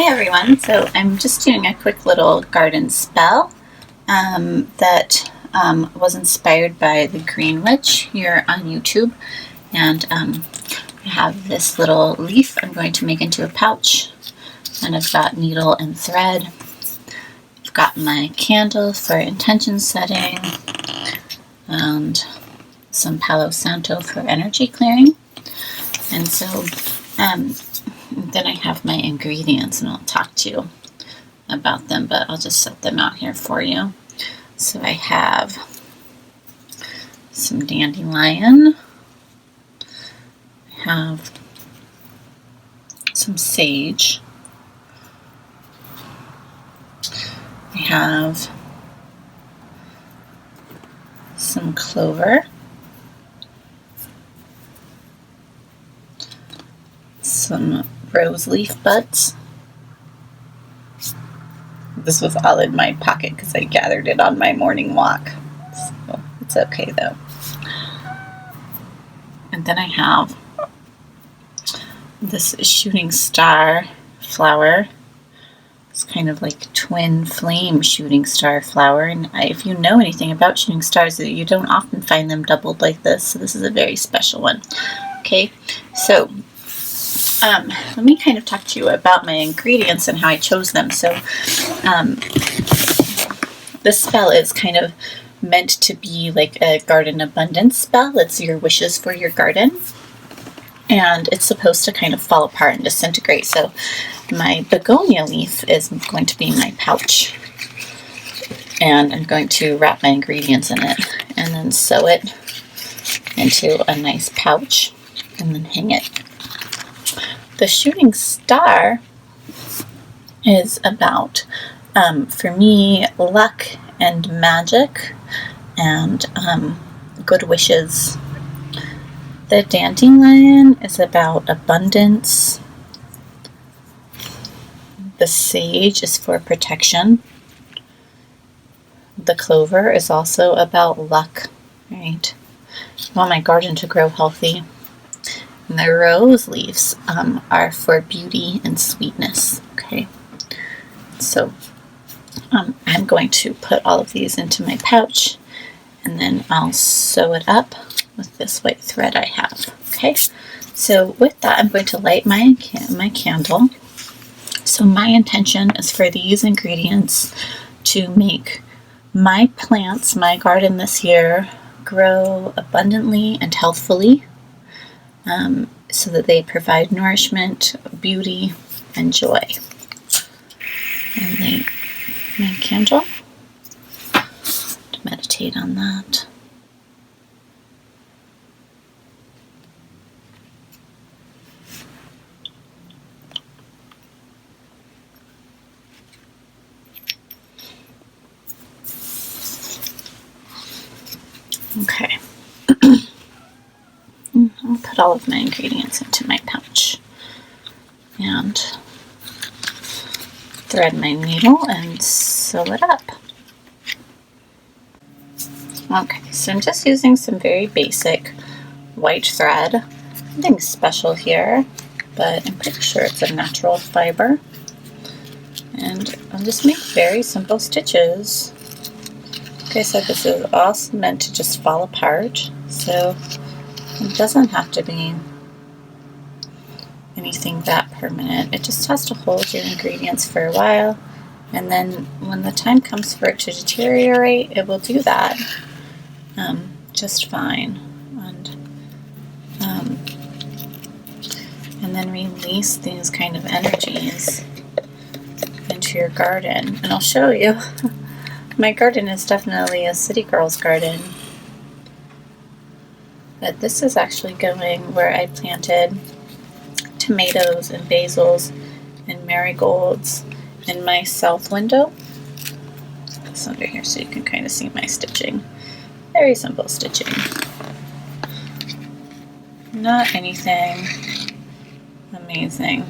everyone, so I'm just doing a quick little garden spell that was inspired by the Green Witch here on YouTube, and I have this little leaf I'm going to make into a pouch, and I've got needle and thread. I've got my candle for intention setting, and some Palo Santo for energy clearing, and so then I have my ingredients, and I'll talk to you about them, but I'll just set them out here for you. So I have some dandelion, I have some sage, I have some clover, some rose leaf buds. This was all in my pocket because I gathered it on my morning walk, so it's okay though. And then I have this shooting star flower. It's kind of like twin flame shooting star flower, and if you know anything about shooting stars, you don't often find them doubled like this, so this is a very special one. Okay, so let me kind of talk to you about my ingredients and how I chose them. So this spell is kind of meant to be like a garden abundance spell. It's your wishes for your garden, and it's supposed to kind of fall apart and disintegrate. So my begonia leaf is going to be my pouch, and I'm going to wrap my ingredients in it and then sew it into a nice pouch and then hang it. The shooting star is about, for me, luck and magic and good wishes. The dandelion is about abundance. The sage is for protection. The clover is also about luck, right? I want my garden to grow healthy. And the rose leaves are for beauty and sweetness, okay? So I'm going to put all of these into my pouch, and then I'll sew it up with this white thread I have, okay? So with that, I'm going to light my candle. So my intention is for these ingredients to make my plants, my garden this year, grow abundantly and healthfully, so that they provide nourishment, beauty, and joy. And light my candle to meditate on that. Okay. I'll put all of my ingredients into my pouch and thread my needle and sew it up. Okay, so I'm just using some very basic white thread. Nothing special here, but I'm pretty sure it's a natural fiber. And I'll just make very simple stitches. Like I said, this is also meant to just fall apart, so it doesn't have to be anything that permanent. It just has to hold your ingredients for a while, and then when the time comes for it to deteriorate, it will do that just fine. And then release these kind of energies into your garden. And I'll show you. My garden is definitely a city girl's garden. But this is actually going where I planted tomatoes and basils and marigolds in my south window. It's under here so you can kind of see my stitching. Very simple stitching. Not anything amazing.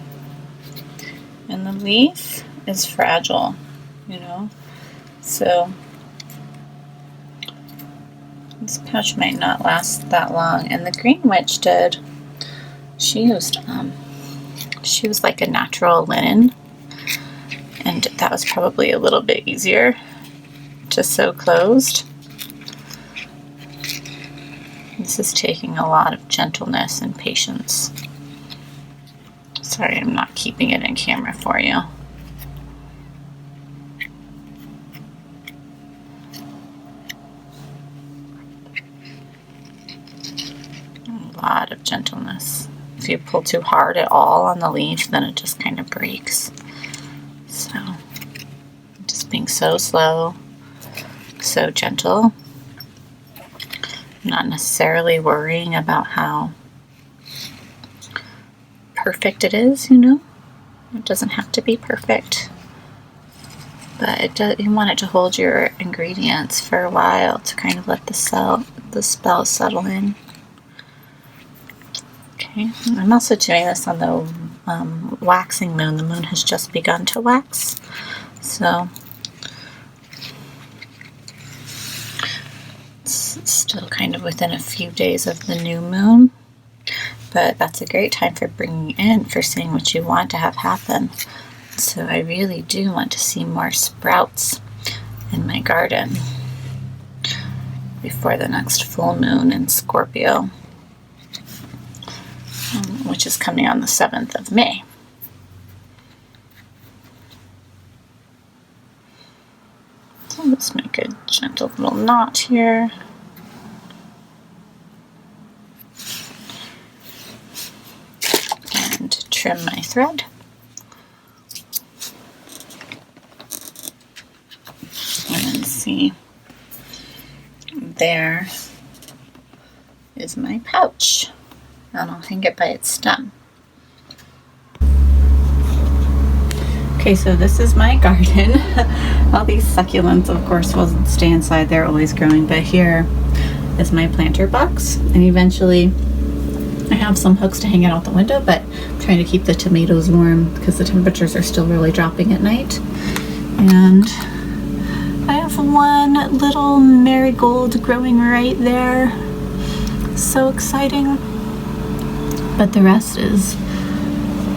And the leaf is fragile, you know, so this pouch might not last that long. And the Green Witch she used like a natural linen And that was probably a little bit easier to sew closed. This is taking a lot of gentleness and patience. Sorry, I'm not keeping it in camera for you. A lot of gentleness. If you pull too hard at all on the leaf, then it just kind of breaks. So, just being so slow, so gentle. Not necessarily worrying about how perfect it is, you know. It doesn't have to be perfect. But you want it to hold your ingredients for a while to kind of let the spell settle in. Okay, I'm also doing this on the waxing moon. The moon has just begun to wax, so it's still kind of within a few days of the new moon, but that's a great time for bringing in, for seeing what you want to have happen. So I really do want to see more sprouts in my garden before the next full moon in Scorpio, which is coming on the 7th of May. So let's make a gentle little knot here. And trim my thread. And then see, there is my pouch. And I'll hang it by its stem. Okay, so this is my garden. All these succulents, of course, will stay inside. They're always growing, but here is my planter box. And eventually, I have some hooks to hang it out the window, but I'm trying to keep the tomatoes warm because the temperatures are still really dropping at night. And I have one little marigold growing right there. So exciting. But the rest is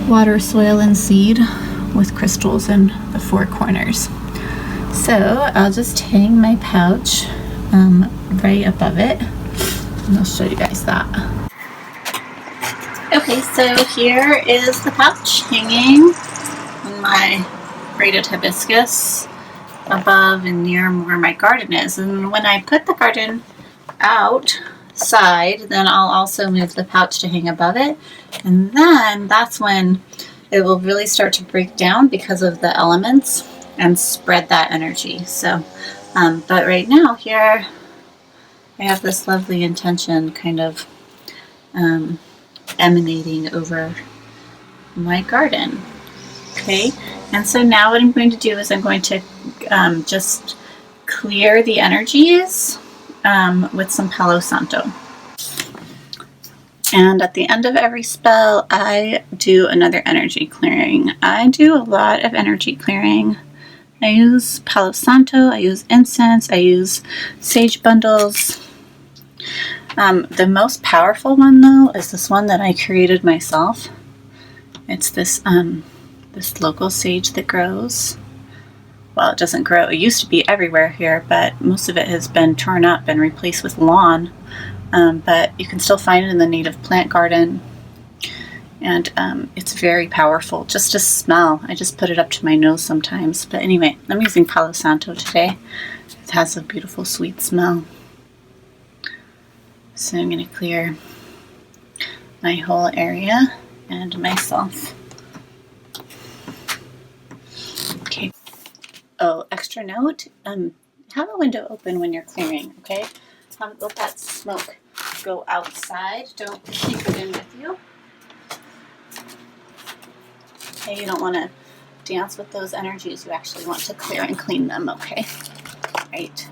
water, soil, and seed with crystals in the 4 corners. So I'll just hang my pouch right above it, and I'll show you guys that. Okay, so here is the pouch hanging on my braided hibiscus above and near where my garden is. And when I put the garden outside, then I'll also move the pouch to hang above it, and then that's when it will really start to break down because of the elements and spread that energy. So but right now here I have this lovely intention kind of emanating over my garden. Okay, and so now what I'm going to do is I'm going to just clear the energies with some Palo Santo. And at the end of every spell, I do another energy clearing. I do a lot of energy clearing. I use Palo Santo, I use incense, I use sage bundles. The most powerful one, though, is this one that I created myself. It's this local sage that grows. Well, it doesn't grow. It used to be everywhere here, but most of it has been torn up and replaced with lawn. But you can still find it in the native plant garden. And it's very powerful just to smell. I just put it up to my nose sometimes. But anyway, I'm using Palo Santo today. It has a beautiful sweet smell. So I'm going to clear my whole area and myself. Okay. Oh, extra note, have a window open when you're clearing, okay? Let that smoke go outside. Don't keep it in with you. Okay, you don't want to dance with those energies. You actually want to clear and clean them, okay? Right.